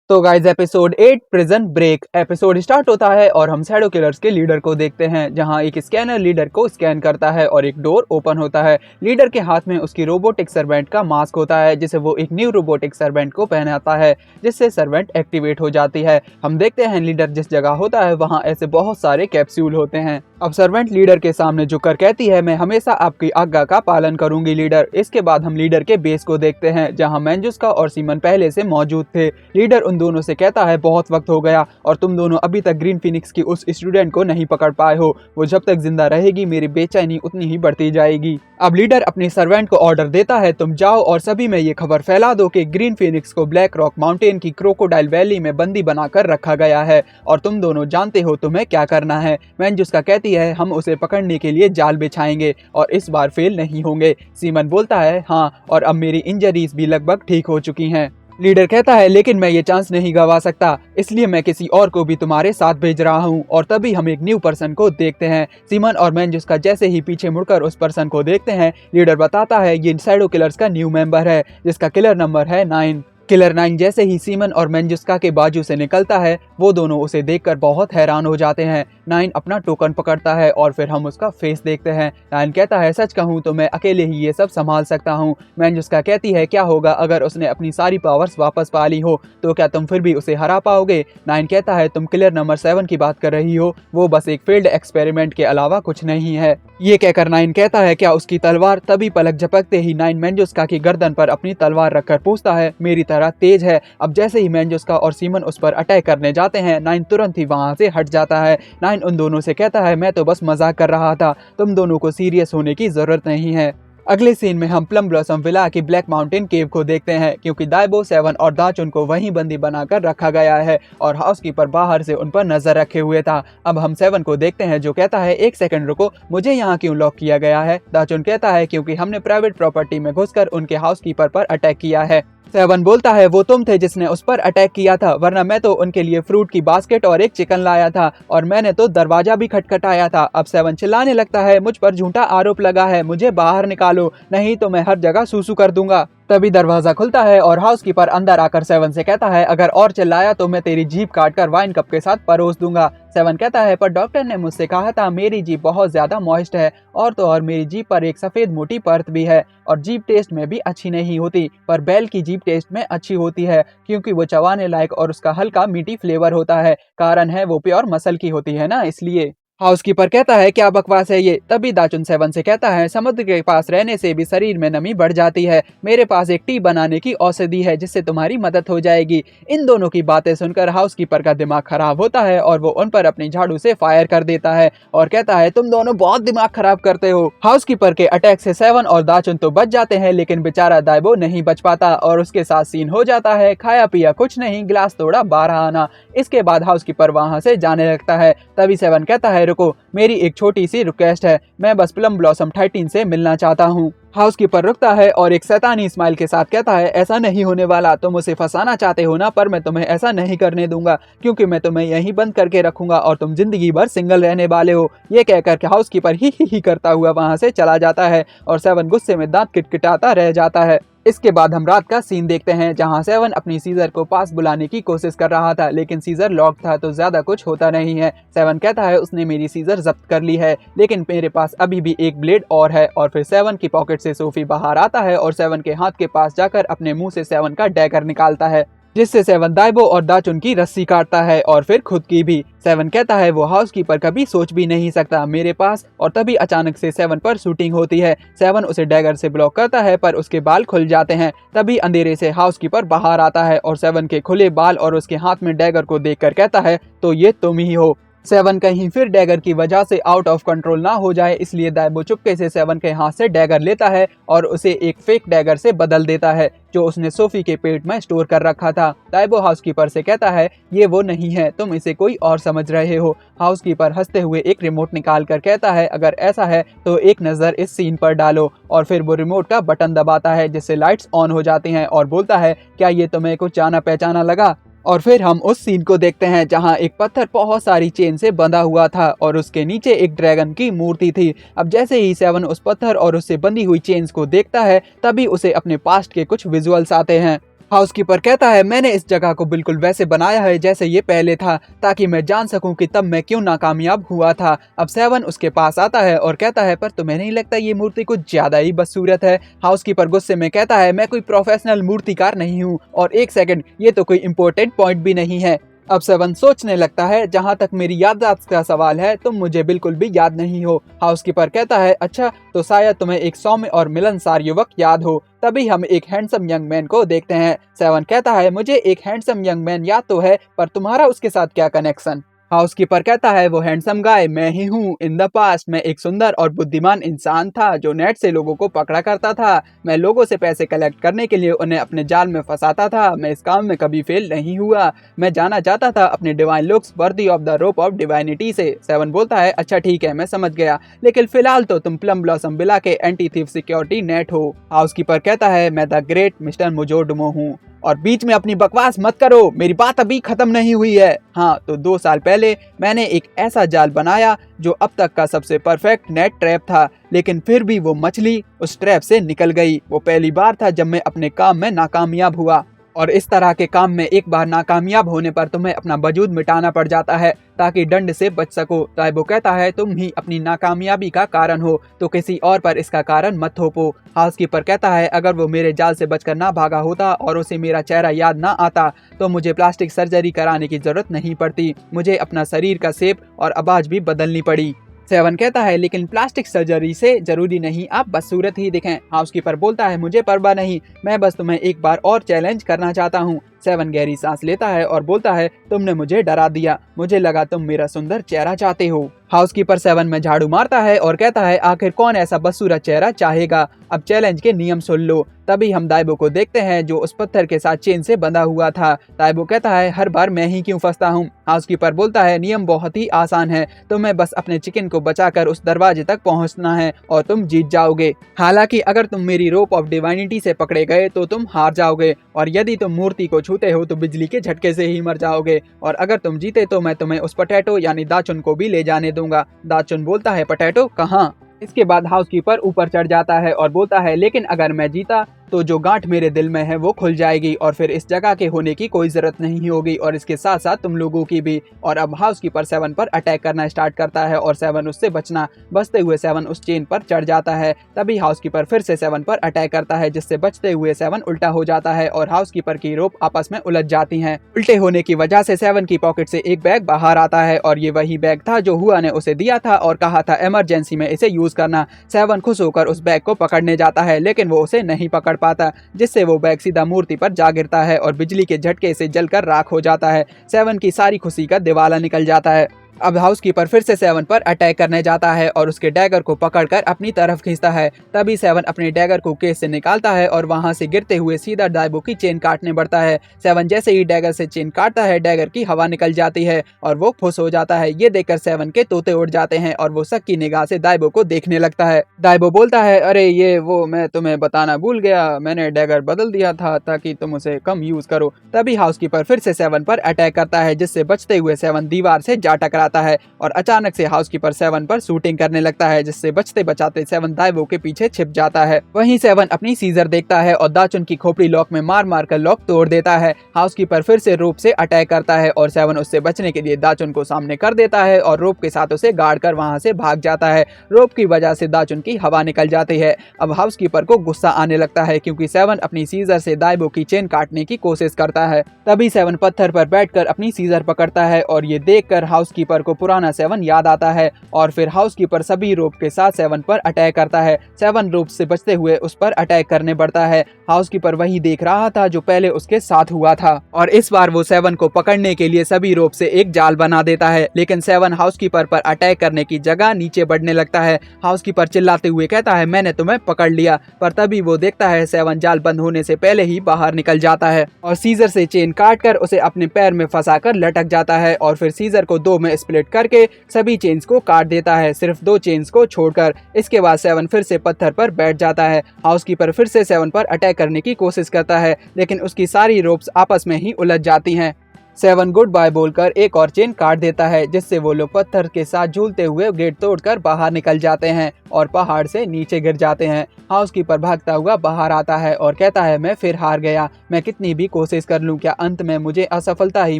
तो guys episode 8 prison break episode start होता है और हम शैडो किलर्स के लीडर को देखते हैं, जहां एक स्कैनर लीडर को स्कैन करता है और एक डोर ओपन होता है। लीडर के हाथ में उसकी रोबोटिक सर्वेंट का मास्क होता है, जिसे वो एक न्यू रोबोटिक सर्वेंट को पहनाता है, जिससे सर्वेंट एक्टिवेट हो जाती है। हम देखते हैं लीडर जिस जगह होता है वहाँ ऐसे बहुत सारे कैप्सूल होते हैं। अब सर्वेंट लीडर के सामने झुककर कहती है, मैं हमेशा आपकी आज्ञा का पालन करूंगी लीडर। इसके बाद हम लीडर के बेस को देखते हैं, जहां मैंजुस्का और सीमन पहले से मौजूद थे। लीडर उन दोनों से कहता है, बहुत वक्त हो गया और तुम दोनों अभी तक ग्रीन फिनिक्स की उस स्टूडेंट को नहीं पकड़ पाए हो। वो जब तक जिंदा रहेगी मेरी बेचैनी उतनी ही बढ़ती जाएगी। अब लीडर अपनी सर्वेंट को ऑर्डर देता है, तुम जाओ और सभी में ये खबर फैला दो कि ग्रीन फिनिक्स को ब्लैक रॉक माउंटेन की क्रोकोडाइल वैली में बंदी बनाकर रखा गया है और तुम दोनों जानते हो तुम्हें क्या करना है। मैंजुस्का कहती है, हम उसे पकड़ने के लिए जाल बिछाएंगे और इस बार फेल नहीं होंगे। सीमन बोलता है, हाँ, और अब मेरी इंजरीज भी लगभग ठीक हो चुकी हैं। लीडर कहता है, लेकिन मैं ये चांस नहीं गवा सकता, इसलिए मैं किसी और को भी तुम्हारे साथ भेज रहा हूँ। और तभी हम एक न्यू पर्सन को देखते हैं। सीमन और मैंजुस्का जैसे ही पीछे मुड़कर उस पर्सन को देखते हैं, लीडर बताता है ये शैडो किलर्स का न्यू मेंबर है, जिसका किलर नंबर है 9। किलर 9 जैसे ही सीमन और मैंजुस्का के बाजू से निकलता है, वो दोनों उसे देखकर बहुत हैरान हो जाते हैं। 9 अपना टोकन पकड़ता है और फिर हम उसका फेस देखते हैं। 9 कहता है, सच कहूँ तो मैं अकेले ही ये सब संभाल सकता हूँ। मैंजुस्का कहती है, क्या होगा अगर उसने अपनी सारी पावर्स वापस पा ली हो, तो क्या तुम फिर भी उसे हरा पाओगे? 9 कहता है, तुम किलर नंबर 7 की बात कर रही हो, वो बस एक फील्ड एक्सपेरिमेंट के अलावा कुछ नहीं है। ये कहकर 9 कहता है, क्या उसकी तलवार? तभी पलक झपकते ही 9 मैंजुस्का की गर्दन पर अपनी तलवार रखकर पूछता है, मेरी तरह तेज है? अब जैसे ही मैंजुस्का और सीमन उस पर अटैक करने जाते हैं, 9 तुरंत ही वहां से हट जाता है। 9 उन दोनों से कहता है, मैं तो बस मजाक कर रहा था, तुम दोनों को सीरियस होने की जरूरत नहीं है। अगले सीन में हम प्लम ब्लॉसम विला की ब्लैक माउंटेन केव को देखते हैं, क्योंकि दाइबो, 7 और दाचुन को वहीं बंदी बनाकर रखा गया है और हाउसकीपर बाहर से उन पर नजर रखे हुए था। अब हम 7 को देखते हैं, जो कहता है, एक सेकंड रुको, मुझे यहाँ क्यों लॉक किया गया है? दाचुन कहता है, क्योंकि हमने प्राइवेट प्रॉपर्टी में घुसकर उनके हाउसकीपर पर अटैक किया है। 7 बोलता है, वो तुम थे जिसने उस पर अटैक किया था, वरना मैं तो उनके लिए फ्रूट की बास्केट और एक चिकन लाया था और मैंने तो दरवाजा भी खटखटाया था। अब 7 चिल्लाने लगता है, मुझ पर झूठा आरोप लगा है, मुझे बाहर निकालो, नहीं तो मैं हर जगह सूसू कर दूंगा। तभी दरवाजा खुलता है और हाउसकीपर अंदर आकर 7 से कहता है, अगर और चिल्लाया तो मैं तेरी जीभ काटकर वाइन कप के साथ परोस दूंगा। 7 कहता है, पर डॉक्टर ने मुझसे कहा था मेरी जीभ बहुत ज्यादा मॉइस्ट है और तो और मेरी जीभ पर एक सफेद मोटी परत भी है और जीभ टेस्ट में भी अच्छी नहीं होती, पर बैल की जीभ टेस्ट में अच्छी होती है, क्योंकि वो चबाने लायक और उसका हल्का मीठी फ्लेवर होता है। कारण है वो प्योर मसल की होती है ना, इसलिए। हाउसकीपर कहता है, क्या बकवास है ये? तभी दाचुन 7 से कहता है, समुद्र के पास रहने से भी शरीर में नमी बढ़ जाती है, मेरे पास एक टी बनाने की औषधि है जिससे तुम्हारी मदद हो जाएगी। इन दोनों की बातें सुनकर हाउसकीपर का दिमाग खराब होता है और वो उन पर अपनी झाड़ू से फायर कर देता है और कहता है, तुम दोनों बहुत दिमाग खराब करते हो। हाउसकीपर के अटैक से 7 और दाचुन तो बच जाते हैं, लेकिन बेचारा दाइबो नहीं बच पाता और उसके साथ सीन हो जाता है, खाया पिया कुछ नहीं, गिलास तोड़ा 12 आना। इसके बाद हाउसकीपर वहां से जाने लगता है। तभी 7 कहता है, रुको, मेरी एक छोटी सी रिक्वेस्ट है, मैं बस प्लम ब्लॉसम 13 से मिलना चाहता हूँ। हाउसकीपर रुकता है और एक शैतानी स्माइल के साथ कहता है, ऐसा नहीं होने वाला, तुम उसे फंसाना चाहते हो ना, पर मैं तुम्हें ऐसा नहीं करने दूंगा, क्योंकि मैं तुम्हें यहीं बंद करके रखूंगा और तुम जिंदगी भर सिंगल रहने वाले हो। ये कहकर के हाउसकीपर ही करता हुआ वहां से चला जाता है और 7 गुस्से में दांत किटकिटाता रह जाता है। इसके बाद हम रात का सीन देखते हैं, जहां 7 अपनी सीजर को पास बुलाने की कोशिश कर रहा था, लेकिन सीजर लॉक था तो ज्यादा कुछ होता नहीं है। 7 कहता है, उसने मेरी सीजर जब्त कर ली है, लेकिन मेरे पास अभी भी एक ब्लेड और है। और फिर 7 की पॉकेट से सोफी बाहर आता है और 7 के हाथ के पास जाकर अपने मुंह से 7 का डैगर निकालता है, जिससे 7 दाइबो और दाचुन की रस्सी काटता है और फिर खुद की भी। 7 कहता है, वो हाउसकीपर कभी सोच भी नहीं सकता मेरे पास। और तभी अचानक से 7 पर शूटिंग होती है। 7 उसे डैगर से ब्लॉक करता है, पर उसके बाल खुल जाते हैं। तभी अंधेरे से हाउसकीपर बाहर आता है और 7 के खुले बाल और उसके हाथ में डैगर को देखकर कहता है, तो ये तुम ही हो। 7 कहीं फिर डैगर की वजह से आउट ऑफ कंट्रोल ना हो जाए, इसलिए दाइबो चुपके से 7 के हाथ से डैगर लेता है और उसे एक फेक डैगर से बदल देता है, जो उसने सोफी के पेट में स्टोर कर रखा था। दाइबो हाउसकीपर से कहता है, ये वो नहीं है, तुम इसे कोई और समझ रहे हो। हाउसकीपर हंसते हुए एक रिमोट निकाल कर कहता है, अगर ऐसा है तो एक नजर इस सीन पर डालो। और फिर वो रिमोट का बटन दबाता है, जिससे लाइट्स ऑन हो जाती हैं और बोलता है, क्या ये तुम्हें कुछ जाना पहचाना लगा? और फिर हम उस सीन को देखते हैं, जहां एक पत्थर बहुत सारी चेन से बंधा हुआ था और उसके नीचे एक ड्रैगन की मूर्ति थी। अब जैसे ही 7 उस पत्थर और उससे बंधी हुई चेन्स को देखता है, तभी उसे अपने पास्ट के कुछ विजुअल्स आते हैं। हाउसकीपर कहता है मैंने इस जगह को बिल्कुल वैसे बनाया है जैसे ये पहले था, ताकि मैं जान सकूं कि तब मैं क्यों नाकामयाब हुआ था। अब सेवन उसके पास आता है और कहता है पर तुम्हें नहीं लगता ये मूर्ति कुछ ज्यादा ही बदसूरत है। हाउसकीपर गुस्से में कहता है मैं कोई प्रोफेशनल मूर्तिकार नहीं हूँ और एक सेकंड, ये तो कोई इम्पोर्टेंट पॉइंट भी नहीं है। अब सेवन सोचने लगता है जहाँ तक मेरी याददाश्त का सवाल है तुम मुझे बिल्कुल भी याद नहीं हो। हाउसकीपर कहता है अच्छा, तो शायद तुम्हें एक सौम्य और मिलनसार युवक याद हो। तभी हम एक हैंडसम यंग मैन को देखते हैं। सेवन कहता है मुझे एक हैंडसम यंग मैन याद तो है, पर तुम्हारा उसके साथ क्या कनेक्शन। हाउसकीपर कहता है वो हैंडसम गाय मैं ही हूँ। इन द पास्ट मैं एक सुंदर और बुद्धिमान इंसान था जो नेट से लोगों को पकड़ा करता था। मैं लोगों से पैसे कलेक्ट करने के लिए उन्हें अपने जाल में फंसाता था। मैं इस काम में कभी फेल नहीं हुआ। मैं जाना चाहता था अपने divine looks worthy of the rope of divinity से। सेवन बोलता है अच्छा ठीक है, मैं समझ गया, लेकिन फिलहाल तो तुम प्लम ब्लॉसम बिला के एंटी थीफ सिक्योरिटी नेट हो। हाउसकीपर कहता है मैं द ग्रेट मिस्टर मुजोडुमो हूँ और बीच में अपनी बकवास मत करो, मेरी बात अभी खत्म नहीं हुई है। हाँ, तो 2 साल पहले मैंने एक ऐसा जाल बनाया जो अब तक का सबसे परफेक्ट नेट ट्रैप था, लेकिन फिर भी वो मछली उस ट्रैप से निकल गई। वो पहली बार था जब मैं अपने काम में नाकामयाब हुआ, और इस तरह के काम में एक बार नाकामयाब होने पर तुम्हें अपना वजूद मिटाना पड़ जाता है ताकि दंड से बच सको। ताइबो कहता है तुम ही अपनी नाकामयाबी का कारण हो, तो किसी और पर इसका कारण मत थोपो। हाउसकीपर कहता है अगर वो मेरे जाल से बचकर ना भागा होता और उसे मेरा चेहरा याद ना आता तो मुझे प्लास्टिक सर्जरी कराने की जरूरत नहीं पड़ती। मुझे अपना शरीर का शेप और आवाज भी बदलनी पड़ी। सेवन कहता है लेकिन प्लास्टिक सर्जरी से जरूरी नहीं आप बदसूरत ही दिखें। हाउसकीपर बोलता है मुझे परवाह नहीं, मैं बस तुम्हें एक बार और चैलेंज करना चाहता हूँ। सेवन गहरी सांस लेता है और बोलता है तुमने मुझे डरा दिया, मुझे लगा तुम मेरा सुंदर चेहरा चाहते हो। हाउसकीपर सेवन में झाड़ू मारता है और कहता है आखिर कौन ऐसा बदसूरत चेहरा चाहेगा। अब चैलेंज के नियम सुन लो। तभी हम दाइबो को देखते हैं जो उस पत्थर के साथ चेन से बंधा हुआ था। दाइबो कहता है हर बार मैं ही क्यों फंसता हूँ। हाउसकीपर बोलता है नियम बहुत ही आसान है, तुम्हें बस अपने चिकन को बचाकर उस दरवाजे तक पहुँचना है और तुम जीत जाओगे। हालांकि अगर तुम मेरी रोप ऑफ डिवाइनिटी से पकड़े गए तो तुम हार जाओगे, और यदि तुम मूर्ति को छूते हो तो बिजली के झटके से ही मर जाओगे, और अगर तुम जीते तो मैं तुम्हें उस पोटैटो यानी दाचुन को भी ले जाने दूंगा। दाचुन बोलता है पोटैटो कहाँ। इसके बाद हाउसकीपर ऊपर चढ़ जाता है और बोलता है लेकिन अगर मैं जीता तो जो गांठ मेरे दिल में है वो खुल जाएगी और फिर इस जगह के होने की कोई जरूरत नहीं होगी, और इसके साथ साथ तुम लोगों की भी। और अब हाउसकीपर सेवन पर अटैक करना स्टार्ट करता है और सेवन उससे बचते हुए सेवन उस चेन पर चढ़ जाता है। तभी हाउसकीपर फिर से सेवन पर अटैक करता है जिससे बचते हुए सेवन उल्टा हो जाता है और हाउसकीपर की रोप आपस में उलझ जाती है। उल्टे होने की वजह से सेवन की पॉकेट से एक बैग बाहर आता है और ये वही बैग था जो हुआ ने उसे दिया था और कहा था इमरजेंसी में इसे यूज करना। सेवन खुश होकर उस बैग को पकड़ने जाता है लेकिन वो उसे नहीं पकड़ पाता, जिससे वो बैग सीधा मूर्ति पर जा गिरता है और बिजली के झटके से जलकर राख हो जाता है। सेवन की सारी खुशी का दिवाला निकल जाता है। अब हाउसकीपर फिर से सेवन पर अटैक करने जाता है और उसके डैगर को पकड़कर अपनी तरफ खींचता है। तभी सेवन अपने डैगर को केस से निकालता है और वहां से गिरते हुए सीधा दाइबो की चेन काटने बढ़ता है। सेवन जैसे ही डैगर से चेन काटता है डैगर की हवा निकल जाती है और वो फुस हो जाता है। ये देखकर सेवन के तोते उड़ जाते हैं और वो शक की निगाह से दाइबो को देखने लगता है। दाइबो बोलता है अरे ये वो मैं तुम्हें बताना भूल गया, मैंने डैगर बदल दिया था ताकि तुम उसे कम यूज करो। तभी हाउसकीपर फिर से सेवन पर अटैक करता है जिससे बचते हुए सेवन दीवार से जा टकराता है और अचानक से हाउसकीपर सेवन पर शूटिंग करने लगता है जिससे बचते बचाते सेवन दाइबो के पीछे छिप जाता है। वहीं सेवन अपनी सीजर देखता है और दाचुन की खोपड़ी लॉक में मार मार कर लॉक तोड़ देता है। हाउसकीपर फिर से रोप से अटैक करता है और सेवन उससे बचने के लिए दाचुन को सामने कर देता है और रोप के साथ उसे गाड़ कर वहां से भाग जाता है। रोप की वजह से दाचुन की हवा निकल जाती है। अब हाउसकीपर को गुस्सा आने लगता है क्योंकि सेवन अपनी सीजर से दाइबो की चेन काटने की कोशिश करता है। तभी सेवन पत्थर पर बैठकर अपनी सीजर पकड़ता है और ये देखकर हाउसकीपर को पुराना सेवन याद आता है और फिर हाउसकीपर सभी रोप के साथ सेवन पर अटैक करता है। सेवन रोप से बचते हुए उस पर अटैक करने बढ़ता है। हाउसकीपर वही देख रहा था जो पहले उसके साथ हुआ था और इस बार वो सेवन को पकड़ने के लिए सभी रोप से एक जाल बना देता है, लेकिन सेवन हाउसकीपर पर अटैक करने की जगह नीचे बढ़ने लगता है। हाउसकीपर चिल्लाते हुए कहता है मैंने तुम्हें पकड़ लिया, पर तभी वो देखता है सेवन जाल बंद होने से पहले ही बाहर निकल जाता है और सीजर से चेन काटकर उसे अपने पैर में फंसाकर लटक जाता है और फिर सीजर को 2 में स्प्लिट करके सभी चेन्स को काट देता है, सिर्फ 2 चेन्स को छोड़कर। इसके बाद सेवन फिर से पत्थर पर बैठ जाता है। हाउसकीपर फिर से सेवन पर अटैक करने की कोशिश करता है लेकिन उसकी सारी रोप्स आपस में ही उलझ जाती हैं। 7 गुड बाय बोलकर एक और चेन काट देता है, जिससे वो लोग पत्थर के साथ झूलते हुए गेट तोड़कर बाहर निकल जाते हैं और पहाड़ से नीचे गिर जाते हैं। हाउसकीपर भागता हुआ बाहर आता है और कहता है, मैं फिर हार गया, मैं कितनी भी कोशिश कर लूं, क्या अंत में मुझे असफलता ही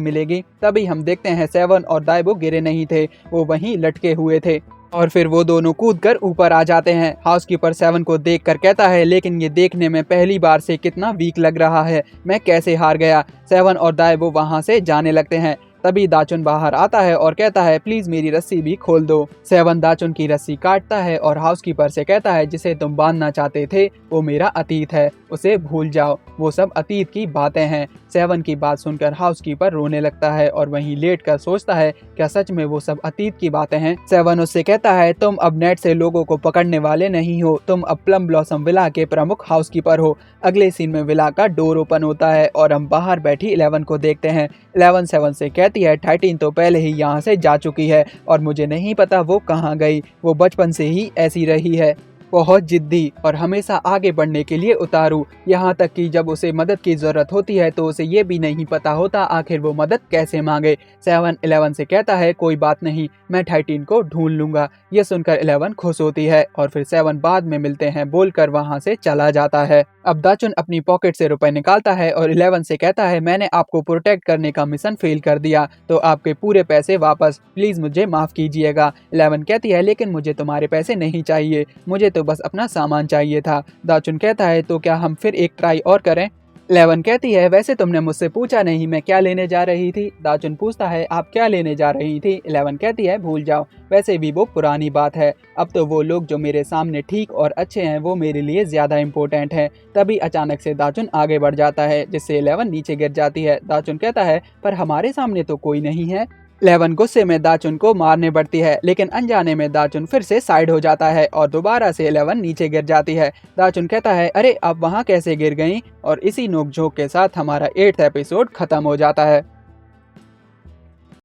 मिलेगी। तभी हम देखते हैं 7 और दाइबो गिरे नहीं थे, वो वहीं लटके हुए थे और फिर वो दोनों कूदकर ऊपर आ जाते हैं। हाउसकीपर 7 को देखकर कहता है, लेकिन ये देखने में पहली बार से कितना वीक लग रहा है, मैं कैसे हार गया। 7 और दाइबो वहां से जाने लगते हैं। तभी दाचुन बाहर आता है और कहता है, प्लीज मेरी रस्सी भी खोल दो। 7 दाचुन की रस्सी काटता है और हाउसकीपर से कहता है, जिसे तुम बांधना चाहते थे वो मेरा अतीत है, उसे भूल जाओ, वो सब अतीत की बातें हैं। 7 की बात सुनकर हाउसकीपर रोने लगता है और वहीं लेट कर सोचता है, क्या सच में वो सब अतीत की बातें हैं। 7 उससे कहता है, तुम अब नेट से लोगों को पकड़ने वाले नहीं हो, तुम अब प्लम ब्लॉसम विला के प्रमुख हाउसकीपर हो। अगले सीन में विला का डोर ओपन होता है और हम बाहर बैठी 11 को देखते हैं। 11 7 से कहती है, 13 तो पहले ही यहाँ से जा चुकी है और मुझे नहीं पता वो कहाँ गई, वो बचपन से ही ऐसी रही है, बहुत जिद्दी और हमेशा आगे बढ़ने के लिए उतारू, यहाँ तक कि जब उसे मदद की जरूरत होती है तो उसे ये भी नहीं पता होता आखिर वो मदद कैसे मांगे। 7 11 से कहता है, कोई बात नहीं, मैं 13 को ढूंढ लूंगा। ये सुनकर 11 खुश होती है और फिर 7 बाद में मिलते हैं बोलकर वहां से चला जाता है। अब दाचुन अपनी पॉकेट से रुपए निकालता है और 11 से कहता है, मैंने आपको प्रोटेक्ट करने का मिशन फेल कर दिया, तो आपके पूरे पैसे वापस, प्लीज मुझे माफ कीजिएगा। 11 कहती है, लेकिन मुझे तुम्हारे पैसे नहीं चाहिए, मुझे तो बस अपना सामान चाहिए था। दाचुन कहता है, तो क्या हम फिर एक ट्राई और करें। 11 कहती है, वैसे तुमने मुझसे पूछा नहीं मैं क्या लेने जा रही थी। दाचुन पूछता है, आप क्या लेने जा रही थी। 11 कहती है, भूल जाओ, वैसे भी वो पुरानी बात है, अब तो वो लोग जो मेरे सामने ठीक और अच्छे हैं वो मेरे लिए ज्यादा इम्पोर्टेंट है। तभी अचानक से दाचुन आगे बढ़ जाता है, जिससे 11 नीचे गिर जाती है। दाचुन कहता है, पर हमारे सामने तो कोई नहीं है। 11 गुस्से में दाचुन को मारने बढ़ती है, लेकिन अनजाने में दाचुन फिर से साइड हो जाता है और दोबारा से 11 नीचे गिर जाती है। दाचुन कहता है, अरे आप वहाँ कैसे गिर गई, और इसी नोकझोंक के साथ हमारा 8th एपिसोड खत्म हो जाता है।